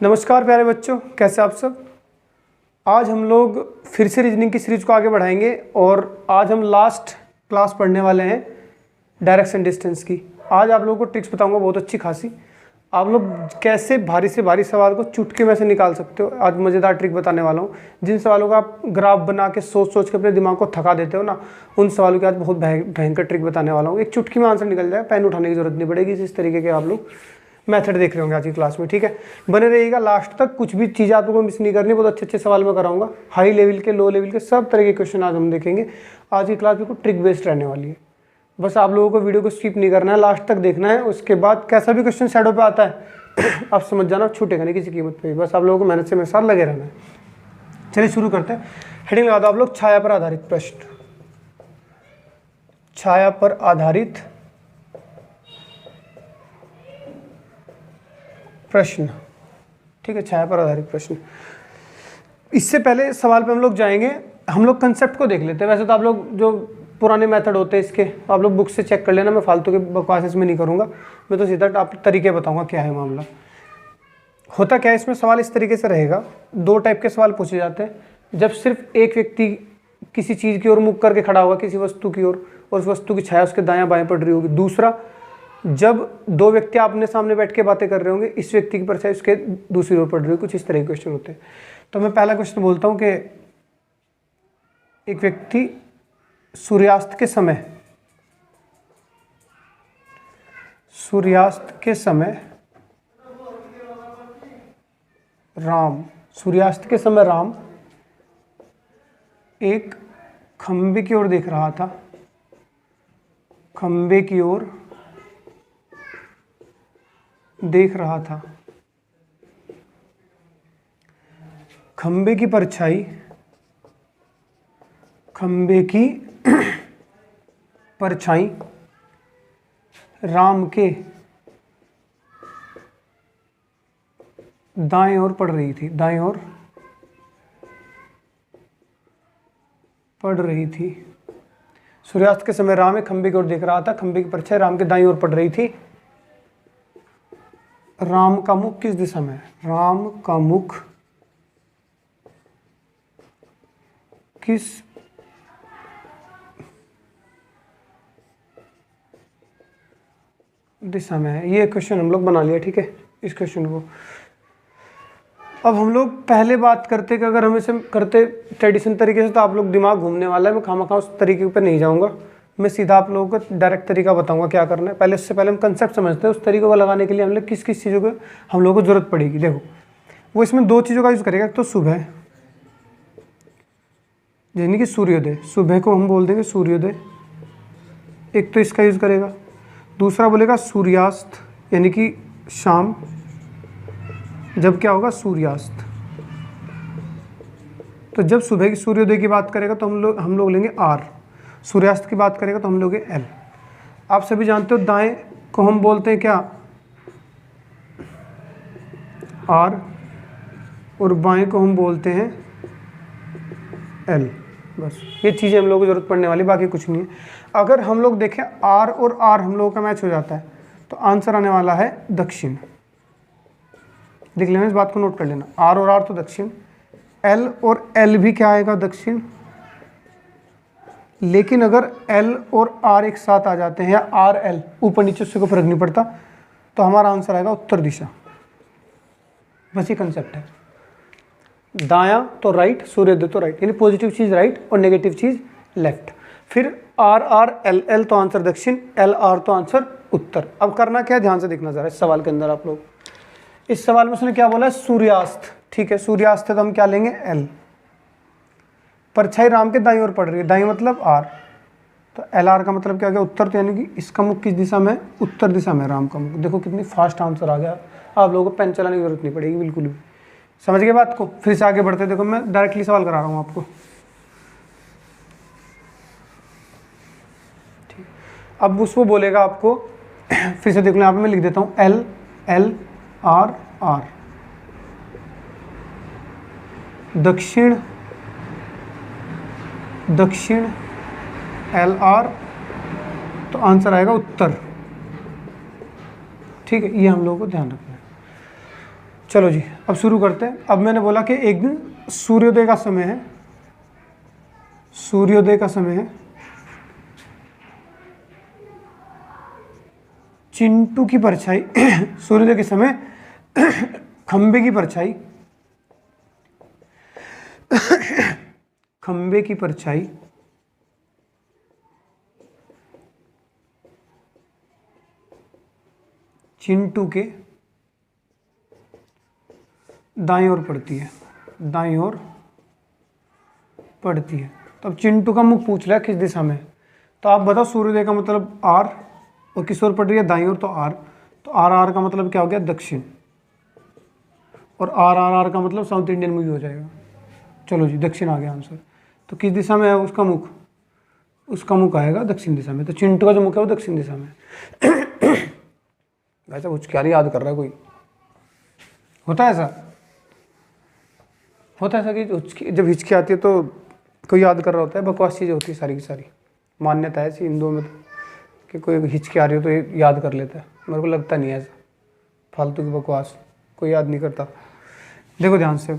नमस्कार प्यारे बच्चों, कैसे आप सब। आज हम लोग फिर से रीजनिंग की सीरीज को आगे बढ़ाएंगे और आज हम लास्ट क्लास पढ़ने वाले हैं डायरेक्शन डिस्टेंस की। आज आप लोगों को ट्रिक्स बताऊंगा बहुत अच्छी खासी, आप लोग कैसे भारी से भारी सवाल को चुटकी में से निकाल सकते हो। आज मज़ेदार ट्रिक बताने वाला हूँ। जिन सवालों का आप ग्राफ बना के सोच सोच के अपने दिमाग को थका देते हो ना, उन सवालों की आज बहुत भयंकर ट्रिक बताने वाला हूँ। एक चुटकी में आंसर निकल जाए, पेन उठाने की जरूरत नहीं पड़ेगी। इस तरीके के आप लोग मेथड देख रहे होंगे आज की क्लास में, ठीक है। बने रहिएगा लास्ट तक, कुछ भी चीज़ आप लोगों को मिस नहीं करनी। बहुत अच्छे अच्छे सवाल मैं कराऊंगा, हाई लेवल के, लो लेवल के, सब तरह के क्वेश्चन आज हम देखेंगे। आज की क्लास बिल्कुल ट्रिक बेस्ड रहने वाली है। बस आप लोगों को वीडियो को स्किप नहीं करना है, लास्ट तक देखना है। उसके बाद कैसा भी क्वेश्चन शैडो पे आता है आप समझ जाना, छूटेगा नहीं किसी कीमत पे। बस आप लोगों को मेहनत से मेरे साथ लगे रहना है। चलिए शुरू करते हैं। हेडिंग लगा दो आप लोग, छाया पर आधारित प्रश्न। छाया पर आधारित प्रश्न, ठीक है। छाया पर आधारित प्रश्न। इससे पहले सवाल पे हम लोग जाएंगे, हम लोग कंसेप्ट को देख लेते हैं। वैसे तो आप लोग जो पुराने मेथड होते हैं इसके, आप लोग बुक से चेक कर लेना। मैं फालतू के बकवास में नहीं करूँगा, मैं तो सीधा आप तरीके बताऊँगा क्या है मामला। होता क्या है इसमें, सवाल इस तरीके से रहेगा। दो टाइप के सवाल पूछे जाते हैं। जब सिर्फ एक व्यक्ति किसी चीज़ की ओर मुख करके खड़ा होगा, किसी वस्तु की ओर, और उस वस्तु की छाया उसके दायां बाएं पड़ रही होगी। दूसरा, जब दो व्यक्ति आपने सामने बैठ के बातें कर रहे होंगे, इस व्यक्ति की परछाई उसके दूसरी ओर पड़ रही है। कुछ इस तरह के क्वेश्चन होते हैं। तो मैं पहला क्वेश्चन बोलता हूँ कि एक व्यक्ति सूर्यास्त के समय सूर्यास्त के समय राम एक खंबे की ओर देख रहा था। खंबे की ओर देख रहा था। खंबे की परछाई राम के दाएं ओर पड़ रही थी। दाएं ओर पड़ रही थी। सूर्यास्त के समय राम एक खंबे की ओर देख रहा था। खंबे की परछाई राम के दाएं ओर पड़ रही थी। राम का मुख किस दिशा में है? राम का मुख किस दिशा में है? ये क्वेश्चन हम लोग बना लिया, ठीक है। इस क्वेश्चन को अब हम लोग पहले बात करते कि अगर हम इसे करते ट्रेडिशन तरीके से तो आप लोग दिमाग घूमने वाला है। मैं खामखा उस तरीके पर नहीं जाऊंगा, मैं सीधा आप लोगों को डायरेक्ट तरीका बताऊंगा क्या करना है। पहले उससे पहले हम कंसेप्ट समझते हैं, उस तरीके को लगाने के लिए हम लोग किस किस चीज़ों को हम लोगों को जरूरत पड़ेगी। देखो, वो इसमें दो चीज़ों का यूज़ करेगा। तो सुबह, यानी कि सूर्योदय, सुबह को हम बोल देंगे सूर्योदय, एक तो इसका यूज़ करेगा। दूसरा बोलेगा सूर्यास्त, यानी कि शाम, जब क्या होगा? सूर्यास्त। तो जब सुबह की सूर्योदय की बात करेगा तो हम लोग लेंगे आर। सूर्यास्त की बात करेगा तो हम लोग एल। आप सभी जानते हो दाएं को हम बोलते हैं क्या? आर, और बाएं को हम बोलते हैं एल। बस ये चीज़ें हम लोगों को जरूरत पड़ने वाली, बाकी कुछ नहीं है। अगर हम लोग देखें आर और आर हम लोगों का मैच हो जाता है तो आंसर आने वाला है दक्षिण। देख लेना, इस बात को नोट कर लेना। आर और आर तो दक्षिण, एल और एल भी क्या आएगा? दक्षिण। लेकिन अगर एल और आर एक साथ आ जाते हैं, या आर एल ऊपर नीचे, उससे कोई फर्क नहीं पड़ता, तो हमारा आंसर आएगा उत्तर दिशा। बस ये कंसेप्ट है। दायां तो राइट, सूर्योदय तो राइट, यानी पॉजिटिव चीज़ राइट और नेगेटिव चीज़ लेफ्ट। फिर आर आर एल एल तो आंसर दक्षिण, एल आर तो आंसर उत्तर। अब करना क्या है, ध्यान से देखना जरा इस सवाल के अंदर। आप लोग इस सवाल में उसने क्या बोला है? सूर्यास्त, ठीक है। सूर्यास्त है तो हम क्या लेंगे? एल। परछाई राम के दाईं ओर पड़ रही है, दाईं मतलब आर, तो एल आर का मतलब क्या हो गया? उत्तर। तो यानी कि इसका मुख किस दिशा में? उत्तर दिशा में राम का मुख। देखो कितनी फास्ट आंसर आ गया। आप लोगों को पेन चलाने की जरूरत नहीं पड़ेगी बिल्कुल भी। समझ गए बात को? फिर से आगे बढ़ते। देखो मैं डायरेक्टली सवाल करा रहा हूँ आपको, ठीक। अब उसको बोलेगा आपको फिर से देख लो, यहाँ पे मैं लिख देता हूँ एल एल आर आर, दक्षिण दक्षिण एल आर, तो आंसर आएगा उत्तर, ठीक है। ये हम लोगों को ध्यान रखना है। चलो जी अब शुरू करते हैं। अब मैंने बोला कि एक दिन सूर्योदय का समय है, सूर्योदय का समय है, चिंटू की परछाई सूर्योदय के समय खंबे की परछाई, खंबे की परछाई चिंटू के दाईं ओर पड़ती है, दाईं ओर पड़ती है। तो अब चिंटू का मुख पूछ रहा है किस दिशा में, तो आप बताओ सूर्योदय का मतलब आर और किस ओर पड़ रही है, दाईं ओर, तो आर, तो आर आर का मतलब क्या हो गया, दक्षिण, और आर आर आर का मतलब साउथ इंडियन में भी हो जाएगा। चलो जी दक्षिण आ गया आंसर। तो किस दिशा में है उसका मुख, उसका मुख आएगा दक्षिण दिशा में। तो चिंटू का जो मुख है वो दक्षिण दिशा में। वैसे कुछ क्या याद कर रहा है कोई, होता है ऐसा, होता है ऐसा कि जब हिचकी आती है तो कोई याद कर रहा होता है, बकवास चीज़ें होती है सारी की सारी। मान्यता है ऐसी हिंदुओं में तो कि कोई हिचकी आ रही हो तो ये याद कर लेता है। मेरे को लगता नहीं है ऐसा, फालतू की बकवास, कोई याद नहीं करता। देखो ध्यान से,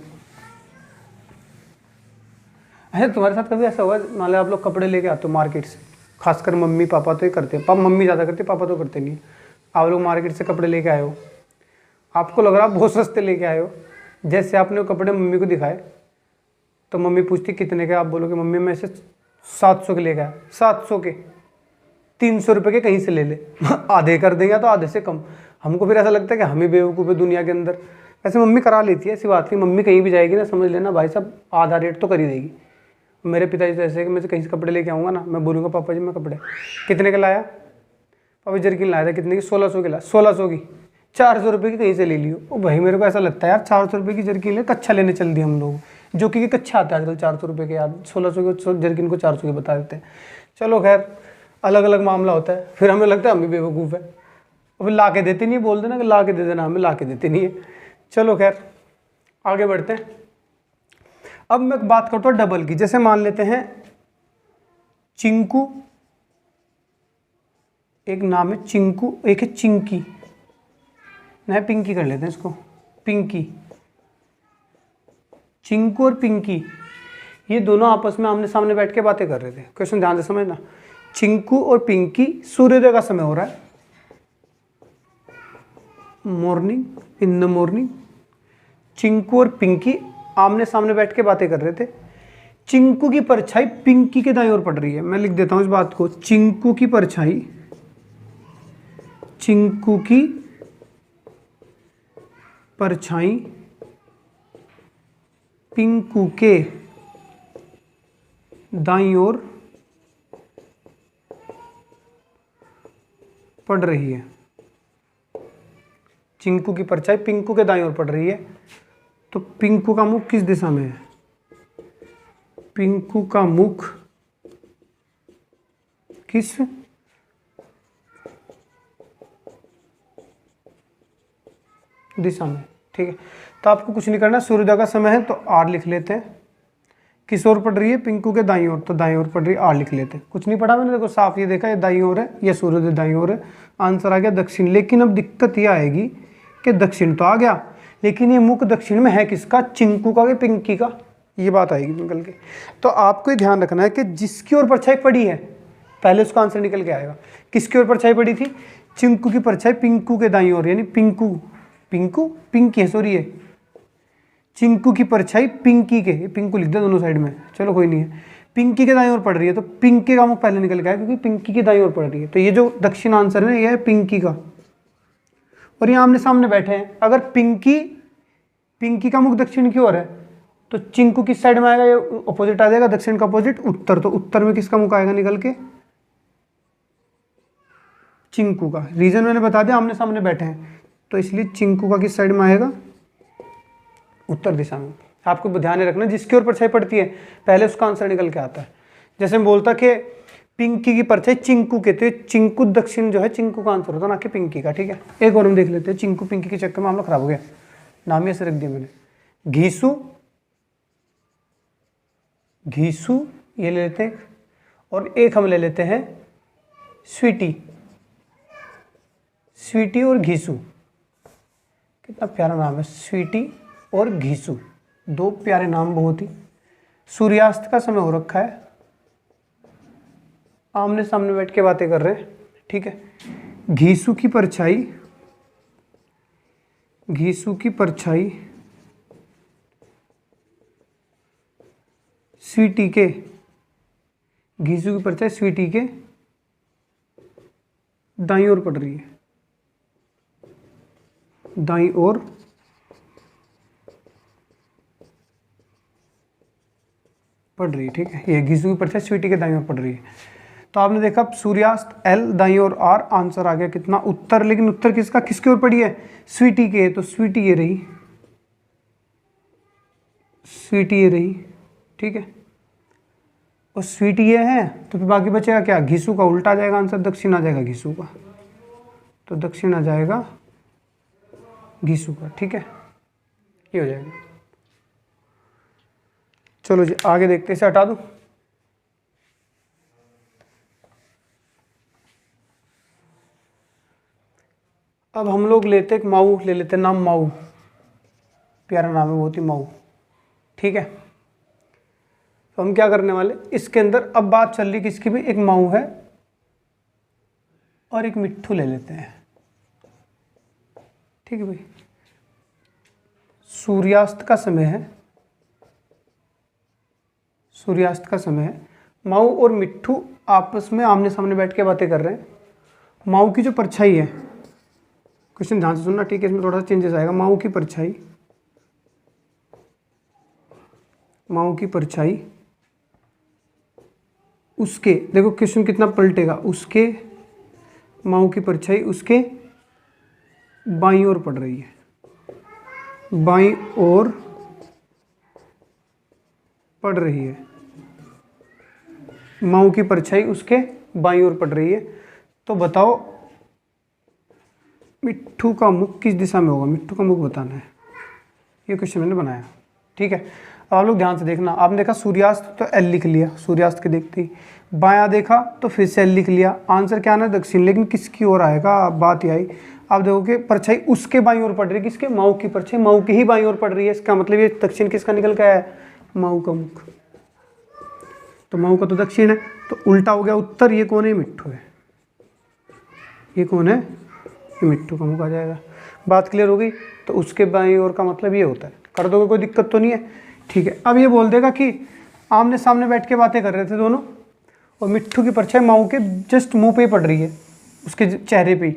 अरे तुम्हारे साथ कभी ऐसा हुआ, मान लो आप लोग कपड़े लेके आते हो मार्केट से, खासकर मम्मी पापा तो ये करते हैं, मम्मी ज़्यादा करते, पापा तो करते नहीं। आप लोग मार्केट से कपड़े लेके आए हो, आपको लग रहा है बहुत सस्ते लेके आए हो, जैसे आपने वो कपड़े मम्मी को दिखाए तो मम्मी पूछती कितने के, आप बोलोगे मम्मी मैं इसे 700 के लेके आया, 700 के, 300 रुपये के कहीं से ले ले आधे कर देंगे तो आधे से कम। हमको फिर ऐसा लगता है कि हम ही बेवकूफ़ है दुनिया के अंदर। ऐसे मम्मी करा लेती है, ऐसी बात नहीं, मम्मी कहीं भी जाएगी ना समझ लेना भाई साहब आधा रेट तो कर ही देगी। मेरे पिताजी तो ऐसे है कि मैं कहीं से कपड़े लेके आऊँगा ना, मैं बोलूँगा पापा जी मैं कपड़े कितने का लाया, पापा जर्किन लाया था कितने की, 1600 की लाया, 1600 की, 400 रुपये की कहीं से ले लियो। ओ भाई मेरे को ऐसा लगता है यार 400 रुपये की जर्किन ले, कच्छा लेने चल दिए हम लोग, जो कि कच्छा आता है आजकल 400 रुपये के, यार 1600 के जर्किन को 400 के बता देते हैं। चलो खैर अलग अलग मामला होता है, फिर हमें लगता है हम भी बेवकूफ़ है, और फिर ला के देते नहीं, बोल देना कि ला के दे देना, हमें ला के देते नहीं है। चलो खैर आगे बढ़ते हैं। अब मैं बात करता हूँ डबल की। जैसे मान लेते हैं चिंकू, एक नाम है चिंकू, एक है चिंकी, नहीं पिंकी कर लेते हैं इसको, पिंकी। चिंकू और पिंकी ये दोनों आपस में आमने सामने बैठ के बातें कर रहे थे। क्वेश्चन ध्यान से समझना, चिंकू और पिंकी, सूर्योदय का समय हो रहा है, morning, in the morning. Chinku और पिंकी आमने सामने बैठ के बातें कर रहे थे। चिंकू की परछाई पिंकी के दाईं ओर पड़ रही है। मैं लिख देता हूं इस बात को, चिंकू की परछाई, चिंकू की परछाई पिंकू के दाईं ओर पड़ रही है। चिंकू की परछाई पिंकू के दाईं ओर पड़ रही है, तो पिंकू का मुख किस दिशा में है, पिंकू का मुख किस दिशा में, ठीक है। तो आपको कुछ नहीं करना, सूर्योदय का समय है तो आर लिख लेते हैं, किस ओर पड़ रही है, पिंकू के दाईं ओर, तो दाईं ओर पड़ रही है, आर लिख लेते हैं। कुछ नहीं पढ़ा मैंने, देखो साफ ये देखा, ये दाईं ओर है, ये सूर्योदय दाईं ओर है, आंसर आ गया दक्षिण। लेकिन अब दिक्कत ये आएगी कि दक्षिण तो आ गया, लेकिन ये मुख दक्षिण में है किसका, चिंकू का कि पिंकी का, ये बात आएगी निकल के। तो आपको ये ध्यान रखना है कि जिसकी ओर परछाई पड़ी है पहले उसका आंसर निकल के आएगा। किसकी ओर परछाई पड़ी थी, चिंकू की परछाई पिंकू के दाईं ओर, यानी पिंकू, पिंकू पिंकी है, सॉरी है चिंकू की परछाई पिंकी के, पिंकू लिख दे दोनों साइड में, चलो कोई नहीं है, पिंकी के दाईं ओर पड़ रही है, तो पिंकी का मुख पहले निकल गया क्योंकि पिंकी की दाईं ओर पड़ रही है। तो ये जो दक्षिण आंसर है ये है पिंकी का, और ये आमने सामने बैठे हैं। अगर पिंकी का मुख दक्षिण की ओर है तो चिंकू किस साइड में आएगा, ये अपोजिट आ जाएगा, दक्षिण का अपोजिट उत्तर, तो उत्तर में किसका मुख आएगा निकल के, चिंकू का। रीजन मैंने बता दिया, आमने सामने बैठे हैं तो इसलिए चिंकू का किस साइड में आएगा, उत्तर दिशा में। आपको ध्यान रखना जिसकी ओर परछाई पड़ती है पहले उसका आंसर निकल के आता है। जैसे मैं बोलता कि पिंकी की परछाई चिंकू के, तो चिंकू दक्षिण जो है चिंकू का आंसर होता ना कि पिंकी का, ठीक है। एक और हम देख लेते हैं, चिंकू पिंकी के चक्कर में मामला खराब हो गया, नाम ही ऐसे रख दिया मैंने। घीसू, घीसू ये ले लेते हैं, और एक हम ले लेते हैं स्वीटी, स्वीटी और घीसू। कितना प्यारा नाम है, स्वीटी और घीसू, दो प्यारे नाम बहुत ही। सूर्यास्त का समय हो रखा है, आमने सामने बैठ के बातें कर रहे हैं, ठीक है। घीसू की परछाई, घीसू की परछाई स्वीटी के, घीसू की परछाई स्वीटी के दाईं ओर पड़ रही है, दाईं ओर पड़ रही है, ठीक है। ये घीसू की परछाई स्वीटी के दाईं ओर पड़ रही है। तो आपने देखा सूर्यास्त एल, दाईं ओर आर, आंसर आ गया कितना, उत्तर। लेकिन उत्तर किसका, किसकी ओर पड़ी है, स्वीटी के, तो स्वीटी ये रही, स्वीटी ये रही, ठीक है। और स्वीटी ये है तो फिर बाकी बचेगा क्या, घीसू का उल्टा आ जाएगा आंसर, दक्षिण आ जाएगा घीसू का, तो दक्षिण आ जाएगा घीसू का, ठीक है। ये हो जाएगा। चलो जी आगे देखते हैं, इसे हटा दूं। अब हम लोग लेते एक माऊ ले लेते, नाम माऊ, प्यारा नाम है बहुत ही, माऊ, ठीक है। तो हम क्या करने वाले, इसके अंदर अब बात चल रही किसकी भी, एक माऊ है और एक मिट्ठू ले लेते हैं, ठीक है भाई। सूर्यास्त का समय है, सूर्यास्त का समय है, माऊ और मिट्ठू आपस में आमने सामने बैठ के बातें कर रहे हैं। माऊ की जो परछाई है, क्वेश्चन ध्यान से सुनना, ठीक है, इसमें थोड़ा सा चेंजेस आएगा। माऊ की परछाई, माऊ की परछाई उसके, देखो क्वेश्चन कितना पलटेगा, उसके, माऊ की परछाई उसके बाईं ओर पड़ रही है, बाईं ओर पड़ रही है, माऊ की परछाई उसके बाईं ओर पड़ रही है। तो बताओ मिट्ठू का मुख किस दिशा में होगा, मिट्ठू का मुख बताना है, ये क्वेश्चन मैंने बनाया, ठीक है। अब आप लोग ध्यान से देखना, आपने देखा सूर्यास्त तो एल लिख लिया, सूर्यास्त के देखते ही, बायां देखा तो फिर से एल लिख लिया, आंसर क्या आना, दक्षिण। लेकिन किसकी ओर आएगा, बात ये आई। आप देखोगे परछाई उसके बाईं ओर पड़ रही है, किसके, माऊ की परछाई माऊ की ही बाईं ओर पड़ रही है, इसका मतलब ये दक्षिण किसका निकल के आया है, माऊ का मुख, तो माऊ का तो दक्षिण है, तो उल्टा हो गया उत्तर। ये कौन है, मिट्ठू है, ये कौन है, ये मिट्ठू का मुख आ जाएगा। बात क्लियर हो गई। तो उसके बाईं ओर का मतलब ये होता है, कर दोगे कोई दिक्कत तो नहीं है, ठीक है। अब ये बोल देगा कि आमने सामने बैठ के बातें कर रहे थे दोनों, और मिट्ठू की परछाई माऊ के जस्ट मुंह पे ही पड़ रही है, उसके चेहरे पे ही।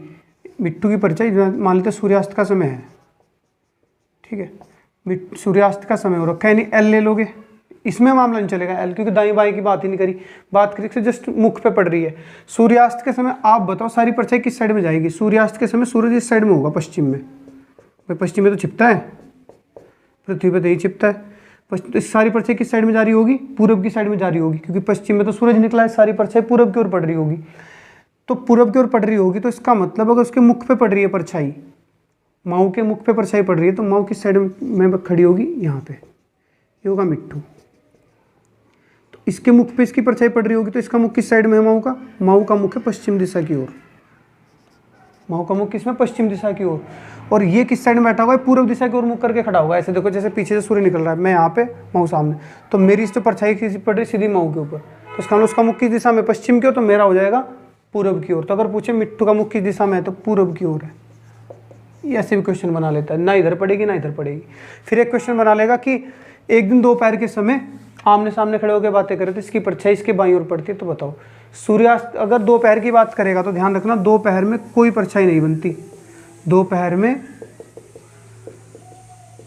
मिट्ठू की परछाई मान लेते सूर्यास्त का समय है, ठीक है, सूर्यास्त का समय हो रखा है, यानी एल ले लोगे, इसमें मामला नहीं चलेगा एल, क्योंकि दाई बाई की बात ही नहीं करी, बात करी से जस्ट मुख पे पड़ रही है। सूर्यास्त के समय आप बताओ सारी परछाई किस साइड में जाएगी, सूर्यास्त के समय सूरज इस साइड में होगा, पश्चिम में, भाई पश्चिम में तो छिपता है, पृथ्वी पे तो ही छिपता है। तो सारी परछाई किस साइड में जा रही होगी, पूरब की साइड में जा रही होगी, क्योंकि पश्चिम में तो सूरज निकला है, सारी परछाई पूरब की ओर पड़ रही होगी, तो पूरब की ओर पड़ रही होगी, तो इसका मतलब अगर उसके मुख पे पड़ रही है परछाई, माऊ के मुख पे परछाई पड़ रही है, तो माऊ किस साइड में खड़ी होगी, यहाँ पे, ये होगा मिट्ठू। तो इसके मुख पे इसकी परछाई पड़ रही होगी, तो इसका मुख किस साइड में है, माऊ का मुख है पश्चिम दिशा की ओर, माऊ का मुख किसमें, पश्चिम दिशा की ओर, और ये किस साइड में बैठा हुआ है, पूर्व दिशा की ओर मुख करके खड़ा हुआ है। ऐसे देखो जैसे पीछे से सूर्य निकल रहा है, मैं यहाँ पे, माऊ सामने, तो मेरी इस तो परछाई किसी पड़ रही सीधी माऊ के ऊपर, तो इसका मतलब उसका मुख किस दिशा में, पश्चिम की ओर, तो मेरा हो जाएगा पूर्व की ओर। तो अगर पूछे मिट्ठू का मुख किस दिशा में है, तो पूर्व की ओर है। ये ऐसे भी क्वेश्चन बना लेता है, ना इधर पड़ेगी ना इधर पड़ेगी। फिर एक क्वेश्चन बना लेगा कि एक दिन दोपहर के समय आमने सामने खड़े होकर बातें करे, तो इसकी परछाई इसके बाईं ओर पड़ती है, तो बताओ सूर्यास्त, अगर दोपहर की बात करेगा तो ध्यान रखना दोपहर में कोई परछाई नहीं बनती, दोपहर में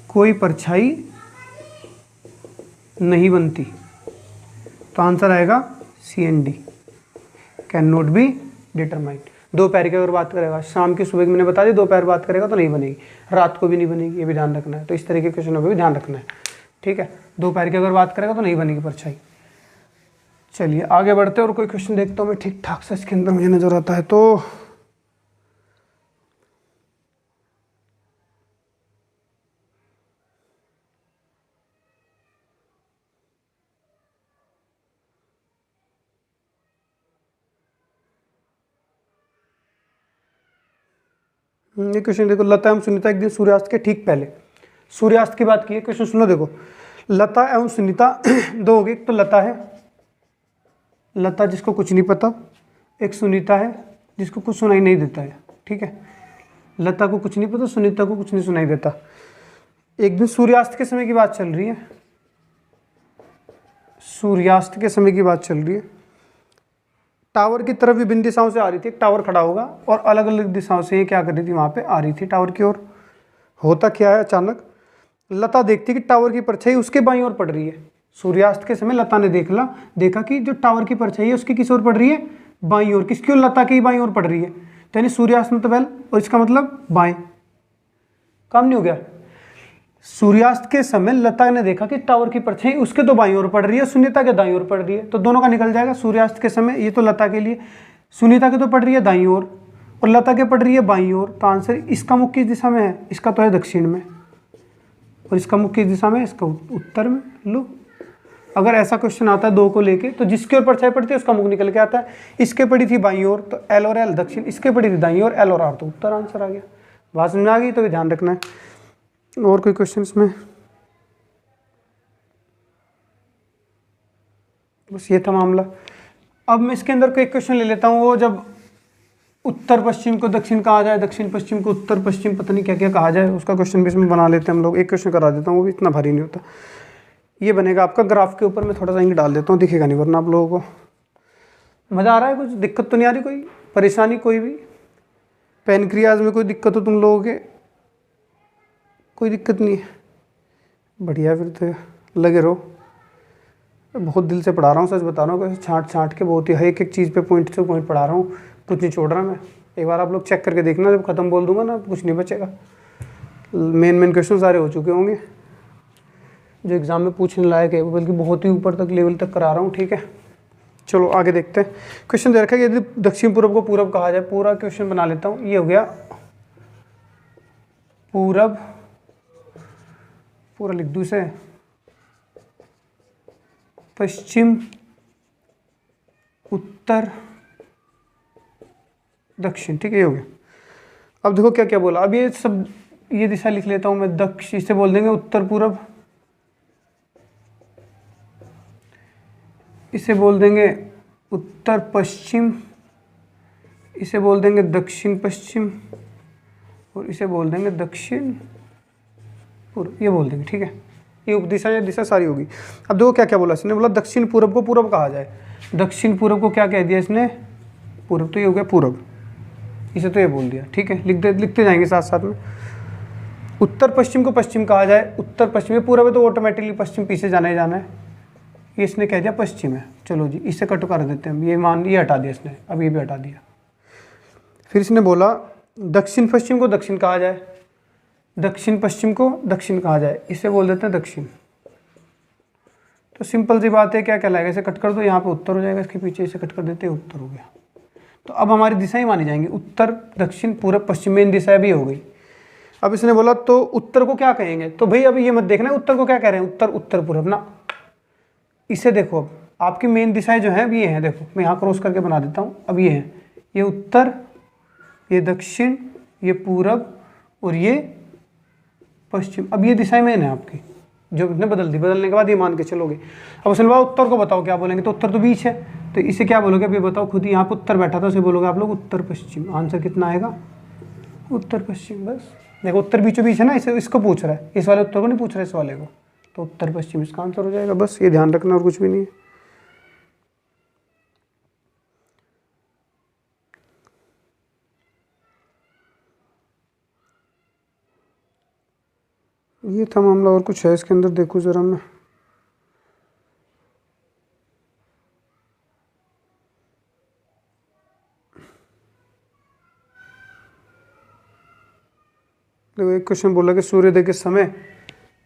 कोई परछाई नहीं बनती, तो आंसर आएगा c and d, can not be determined. दोपहर की अगर बात करेगा, शाम की, सुबह की मैंने बता दी, दोपहर बात करेगा तो नहीं बनेगी, रात को भी नहीं बनेगी, ये भी ध्यान रखना है। तो इस तरह के क्वेश्चनों पर भी ध्यान रखना है, ठीक है। दोपहर की अगर बात करेगा तो नहीं बनेगी परछाई। चलिए आगे बढ़ते हैं, और कोई क्वेश्चन देखता हूँ मैं ठीक ठाक से इसके अंदर मुझे नजर आता है तो। ये क्वेश्चन देखो, लता एवं सुनीता एक दिन सूर्यास्त के ठीक पहले, सूर्यास्त की बात की है। क्वेश्चन सुनो देखो, लता एवं सुनीता दो हो गई। एक तो लता है, लता जिसको कुछ नहीं पता, एक सुनीता है जिसको कुछ सुनाई नहीं देता है। ठीक है, लता को कुछ नहीं पता, सुनीता को कुछ नहीं सुनाई देता। एक दिन सूर्यास्त के समय की बात चल रही है, सूर्यास्त के समय की बात चल रही है। टावर की तरफ विभिन्न दिशाओं से आ रही थी, एक टावर खड़ा होगा और अलग अलग दिशाओं से ये क्या कर रही थी, वहाँ पे आ रही थी टावर की ओर। होता क्या है, अचानक लता देखती कि टावर की परछाई उसके बाईं ओर पड़ रही है। सूर्यास्त के समय लता ने देखा कि जो टावर की परछाई है उसकी किस ओर पड़ रही है, बाईं ओर। किसकी ओर, लता की बाईं ओर पड़ रही है। तो यानी सूर्यास्त मतलब वेल, और इसका मतलब बाएं। काम नहीं हो गया। सूर्यास्त के समय लता ने देखा कि टावर की परछाई उसके तो बाईं ओर पड़ रही है, सुनीता के दाईं ओर पड़ रही है, तो दोनों का निकल जाएगा। सूर्यास्त के समय ये तो लता के लिए, सुनीता के तो पड़ रही है दाईं ओर और लता के पड़ रही है बाईं ओर। तो आंसर इसका मुख किस दिशा में है, इसका तो है दक्षिण में, और इसका मुख किस दिशा में है, इसका उत्तर में। लो, अगर ऐसा क्वेश्चन आता है दो को लेके, तो जिसकी ओर परछाई पड़ती है उसका मुख निकल के आता है। इसके पड़ी थी बाईं ओर तो एल और एल दक्षिण, इसके पड़ी थी दाईं ओर एल और आर तो उत्तर। आंसर आ गया। बात समझ आ गई, तो ध्यान रखना है। और कोई क्वेश्चन इसमें, बस ये था मामला। अब मैं इसके अंदर कोई क्वेश्चन ले लेता हूँ, वो जब उत्तर पश्चिम को दक्षिण कहा जाए, दक्षिण पश्चिम को उत्तर पश्चिम, पता नहीं क्या क्या कहा जाए, उसका क्वेश्चन भी इसमें बना लेते हैं हम लोग। एक क्वेश्चन करा देता हूँ, वो भी इतना भारी नहीं होता। ये बनेगा आपका ग्राफ के ऊपर, मैं थोड़ा सा इंक डाल देता हूँ, दिखेगा नहीं वरना आप लोगों को। मज़ा आ रहा है, कुछ दिक्कत तो नहीं आ रही, कोई परेशानी कोई भी, पैनक्रियाज में कोई दिक्कत हो तुम लोगों के, कोई दिक्कत नहीं है, बढ़िया। फिर तो लगे रहो, बहुत दिल से पढ़ा रहा हूँ, सच बता रहा हूँ, छाँट छाँट के बहुत ही हर एक एक चीज़ पे पॉइंट से पॉइंट पढ़ा रहा हूँ, कुछ नहीं छोड़ रहा मैं। एक बार आप लोग चेक करके देखना, जब खत्म बोल दूंगा ना कुछ नहीं बचेगा। मेन क्वेश्चन सारे हो चुके होंगे जो एग्ज़ाम में पूछने लायक है, बल्कि बहुत ही ऊपर तक लेवल तक करा रहा हूँ। ठीक है, चलो आगे देखते हैं। क्वेश्चन दे रखा है कि यदि दक्षिण पूर्व को पूरब कहा जाए, पूरा क्वेश्चन बना लेता हूँ। ये हो गया पूरब, पूरा लिख दूँ इसे, पश्चिम, उत्तर, दक्षिण। ठीक है, ये हो गया। अब देखो क्या क्या बोला। अब ये सब, ये दिशा लिख लेता हूँ मैं, दक्षिण, इसे बोल देंगे उत्तर पूरब, इसे बोल देंगे उत्तर पश्चिम, इसे बोल देंगे दक्षिण पश्चिम, और इसे बोल देंगे दक्षिण पूर्व, ये बोल देंगे। ठीक है, ये उपदिशा या दिशा सारी होगी। अब देखो क्या क्या बोला इसने, बोला दक्षिण पूर्व को पूर्व कहा जाए। दक्षिण पूर्व को क्या कह दिया इसने, पूर्व, तो ये हो गया पूर्व, इसे तो ये बोल दिया। ठीक है, लिखते जाएंगे साथ साथ में। उत्तर पश्चिम को पश्चिम कहा जाए, उत्तर पश्चिम, ये पूर्व है तो ऑटोमेटिकली पश्चिम पीछे जाना ही जाना है, ये इसने कह दिया पश्चिम है। चलो जी, इसे कट कर देते हैं, ये हटा दिया इसने, अब ये भी हटा दिया। फिर इसने बोला दक्षिण पश्चिम को दक्षिण कहा जाए, दक्षिण पश्चिम को दक्षिण कहा जाए, इसे बोल देते हैं दक्षिण। तो सिंपल सी बात है, क्या कहलाएगा, इसे कट कर दो, यहाँ पे उत्तर हो जाएगा, इसके पीछे इसे कट कर देते हैं, उत्तर हो गया। तो अब हमारी दिशाएं मानी जाएंगी, उत्तर, दक्षिण, पूर्व, पश्चिम, मेन दिशा भी हो गई। अब इसने बोला तो उत्तर को क्या कहेंगे, तो भाई अब ये मत देखना उत्तर को क्या कह रहे हैं, उत्तर, उत्तर पूर्व ना। इसे देखो, अब आपकी मेन दिशाएं जो हैं अब ये हैं, देखो मैं यहाँ क्रॉस करके बना देता हूँ। अब ये हैं, ये उत्तर, ये दक्षिण, ये पूरब और ये पश्चिम। अब ये दिशाएं मेन है आपकी, जो इसने बदल दी। बदलने के बाद ये मान के चलोगे। अब उसने बोला उत्तर को बताओ क्या बोलेंगे, तो उत्तर तो बीच है, तो इसे क्या बोलोगे, अब ये बताओ खुद ही। यहाँ पर उत्तर बैठा था, उसे बोलोगे आप लोग उत्तर पश्चिम। आंसर कितना आएगा, उत्तर पश्चिम। बस देखो, उत्तर बीचों बीच है ना, इसे इसको पूछ रहा है, इस वाले उत्तर को नहीं पूछ रहा है, इस वाले को, तो उत्तर पश्चिम इसका आंसर हो जाएगा। बस ये ध्यान रखना, और कुछ भी नहीं है। ये था मामला, और कुछ है इसके अंदर, देखो जरा मैं। देखो एक क्वेश्चन बोला कि सूर्योदय के समय,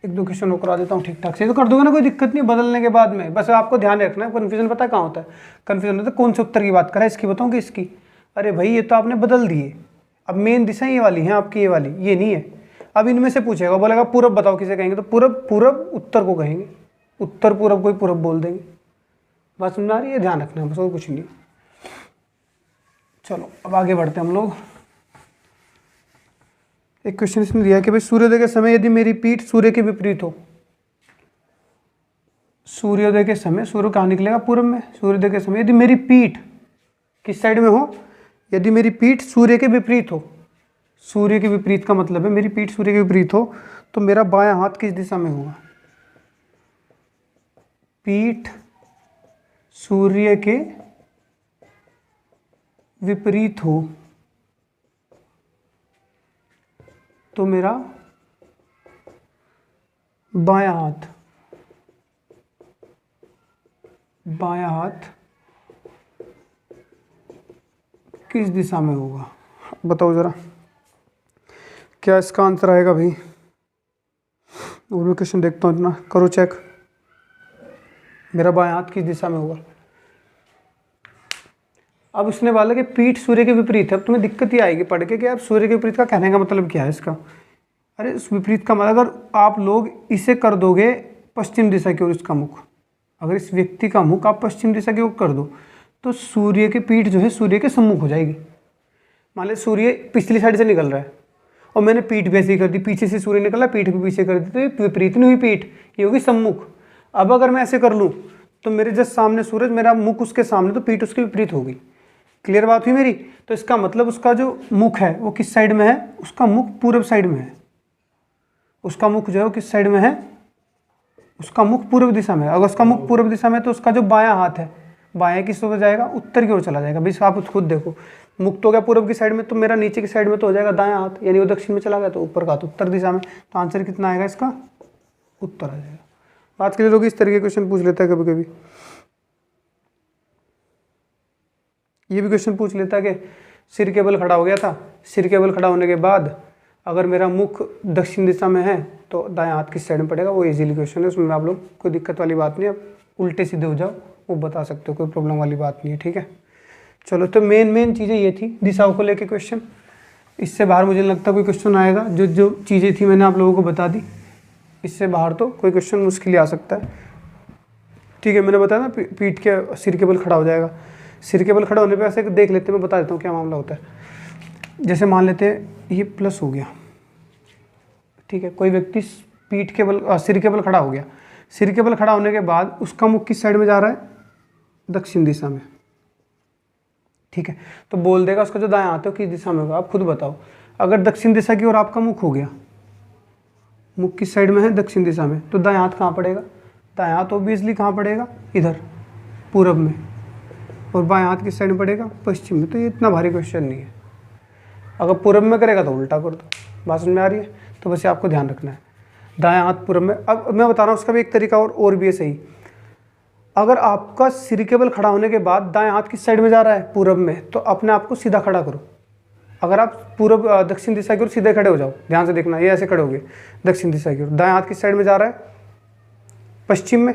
एक दो क्वेश्चन और करा देता हूँ ठीक ठाक से, तो कर दोगे ना, कोई दिक्कत नहीं बदलने के बाद में। बस आपको ध्यान रखना है, कन्फ्यूजन पता है कहाँ होता है, कन्फ्यूजन होता है कौन से उत्तर की बात करा है, इसकी बताऊँ कि इसकी। अरे भाई ये तो आपने बदल दिए, अब मेन दिशा ये वाली है आपकी, ये वाली, ये नहीं है। अब इनमें से पूछेगा, बोलेगा पूरब बताओ किसे कहेंगे, तो पूरब, पूरब उत्तर को कहेंगे, उत्तर पूरब कोई पूरब बोल देंगे। बात समझ आ रही है, ध्यान रखना है बस, और कुछ नहीं। चलो अब आगे बढ़ते हैं हम लोग। एक क्वेश्चन इसमें दिया है कि भाई सूर्योदय के समय यदि मेरी पीठ सूर्य के विपरीत हो, सूर्योदय के समय सूर्य कहाँ निकलेगा, पूर्व में। सूर्योदय के समय यदि मेरी पीठ किस साइड में हो, यदि मेरी पीठ सूर्य के विपरीत हो, सूर्य के विपरीत का मतलब है मेरी पीठ सूर्य के विपरीत हो, तो मेरा बायां हाथ किस दिशा में होगा। पीठ सूर्य के विपरीत हो तो मेरा बायां हाथ किस दिशा में होगा, बताओ जरा क्या इसका आंसर आएगा भाई। और मैं क्वेश्चन देखता हूँ, इतना करो चेक, मेरा बायां हाथ किस दिशा में होगा। अब उसने बोला कि पीठ सूर्य के विपरीत है। अब तुम्हें दिक्कत ही आएगी पढ़ के कि आप सूर्य के विपरीत का कहने का मतलब क्या है इसका। अरे उस विपरीत का मतलब, अगर आप लोग इसे कर दोगे पश्चिम दिशा की ओर इसका मुख, अगर इस व्यक्ति का मुख आप पश्चिम दिशा की ओर कर दो तो सूर्य की पीठ जो है सूर्य के सम्मुख हो जाएगी। मान लो सूर्य पिछली साइड से निकल रहा है और मैंने पीठ भी ऐसी कर दी, पीछे से सूर्य निकला, पीठ भी पीछे कर दी, तो ये विपरीत नहीं हुई पीठ, ये होगी सम्मुख। अब अगर मैं ऐसे कर लूँ तो मेरे जस्ट सामने सूरज, मेरा मुख उसके सामने, तो पीठ उसके विपरीत होगी। क्लियर बात हुई मेरी। तो इसका मतलब उसका जो मुख है वो किस साइड में है, उसका मुख पूर्व साइड में है। उसका मुख जो है वो किस साइड में है, उसका मुख पूर्व दिशा में है। अगर उसका मुख पूर्व दिशा में है तो उसका जो बायां हाथ है, बायां किस ओर जाएगा, उत्तर की ओर चला जाएगा। भाई आप खुद देखो, मुख तो हो गया पूर्व की साइड में, तो मेरा नीचे की साइड में तो हो जाएगा दायां हाथ, यानी वो दक्षिण में चला गया तो ऊपर का हाथ उत्तर दिशा में। तो आंसर कितना आएगा इसका, उत्तर आ जाएगा। बात क्लियर होगी। इस तरीके के क्वेश्चन पूछ लेता है कभी कभी। ये भी क्वेश्चन पूछ लेता है कि सिर के बल खड़ा हो गया था, सिर के बल खड़ा होने के बाद अगर मेरा मुख दक्षिण दिशा में है तो दायां हाथ किस साइड में पड़ेगा। वो इजीली क्वेश्चन है, उसमें आप लोग कोई दिक्कत वाली बात नहीं है, आप उल्टे सीधे हो जाओ वो बता सकते हो, कोई प्रॉब्लम वाली बात नहीं है। ठीक है, चलो। तो मेन चीज़ें ये थी दिशाओं को लेके क्वेश्चन। इससे बाहर मुझे नहीं लगता कोई क्वेश्चन आएगा। जो चीज़ें थी मैंने आप लोगों को बता दी, इससे बाहर तो कोई क्वेश्चन मुश्किल ही आ सकता है। ठीक है, मैंने बताया ना पीठ के सिर के बल खड़ा हो जाएगा। सिर के बल खड़ा होने पे ऐसे देख लेते हैं, मैं बता देता हूँ क्या मामला होता है। जैसे मान लेते हैं ये प्लस हो गया, ठीक है, कोई व्यक्ति पीठ के बल सिर के बल खड़ा हो गया। सिर के बल खड़ा होने के बाद उसका मुख किस साइड में जा रहा है, दक्षिण दिशा में। ठीक है, तो बोल देगा उसका जो दायां हाथ है किस दिशा में होगा। आप खुद बताओ, अगर दक्षिण दिशा की ओर आपका मुख हो गया, मुख किस साइड में है, दक्षिण दिशा में, तो दायां हाथ कहाँ पड़ेगा, दायां हाथ ऑब्वियसली कहाँ पड़ेगा, इधर पूरब में। और बायां हाथ किस साइड में पड़ेगा, पश्चिम में। तो ये इतना भारी क्वेश्चन नहीं है। अगर पूरब में करेगा तो उल्टा कर दो। बात समझ में आ रही है। तो बस आपको ध्यान रखना है, दायां हाथ पूरब में। अब मैं बता रहा हूँ उसका भी एक तरीका और भी है सही। अगर आपका सिर के बल खड़ा होने के बाद दायां हाथ किस साइड में जा रहा है, पूरब में, तो अपने आप को सीधा खड़ा करो। अगर आप पूरब दक्षिण दिशा की ओर सीधे खड़े हो जाओ, ध्यान से देखना, ये ऐसे खड़े हो गए दक्षिण दिशा की ओर, दायां हाथ किस साइड में जा रहा है, पश्चिम में,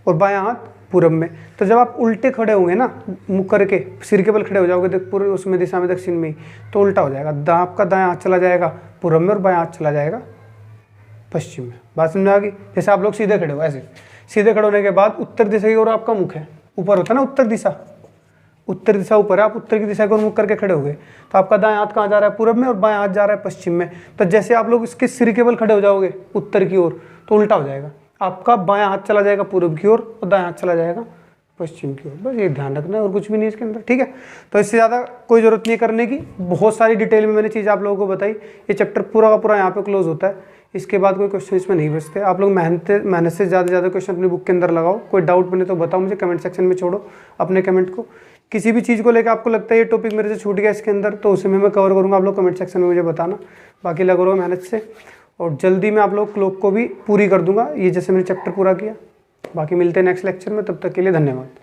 और बायां हाथ पूरब में। तो जब आप उल्टे खड़े होंगे ना, मुख करके सिर के बल खड़े हो जाओगे पूरे उसमें दिशा में, दक्षिण में ही, तो उल्टा हो जाएगा। आपका दायां हाथ चला जाएगा पूरब में और बायां हाथ चला जाएगा पश्चिम में। बात समझ में आ गई। जैसे आप लोग सीधे खड़े हो, ऐसे सीधे खड़े होने के बाद उत्तर दिशा की ओर आपका मुख है, ऊपर होता है ना उत्तर दिशा, उत्तर दिशा ऊपर है, आप उत्तर की दिशा की ओर मुख करके खड़े हो गए, तो आपका दायां हाथ कहाँ जा रहा है, पूरब में, और बायां हाथ जा रहा है पश्चिम में। तो जैसे आप लोग इसके सिर के बल खड़े हो जाओगे उत्तर की ओर, तो उल्टा हो जाएगा, आपका बायां हाथ चला जाएगा पूरब की ओर और दायां हाथ चला जाएगा पश्चिम की ओर। बस ये ध्यान रखना है और कुछ भी नहीं इसके अंदर। ठीक है, तो इससे ज़्यादा कोई ज़रूरत नहीं है करने की। बहुत सारी डिटेल में मैंने चीज़ आप लोगों को बताई। ये चैप्टर पूरा का पूरा यहाँ पे क्लोज होता है। इसके बाद कोई क्वेश्चन इसमें नहीं बचते। आप लोग मेहनत से ज़्यादा क्वेश्चन अपनी बुक के अंदर लगाओ। कोई डाउट बने तो बताओ मुझे, कमेंट सेक्शन में छोड़ो अपने कमेंट को। किसी भी चीज़ को लेकर आपको लगता है ये टॉपिक मेरे से छूट गया इसके अंदर, तो उसे मैं कवर करूँगा। आप लोग कमेंट सेक्शन में मुझे बताना। बाकी लगा रहो मेहनत से, और जल्दी मैं आप लोग क्लॉक को भी पूरी कर दूंगा, ये जैसे मैंने चैप्टर पूरा किया। बाकी मिलते हैं नेक्स्ट लेक्चर में, तब तक के लिए धन्यवाद।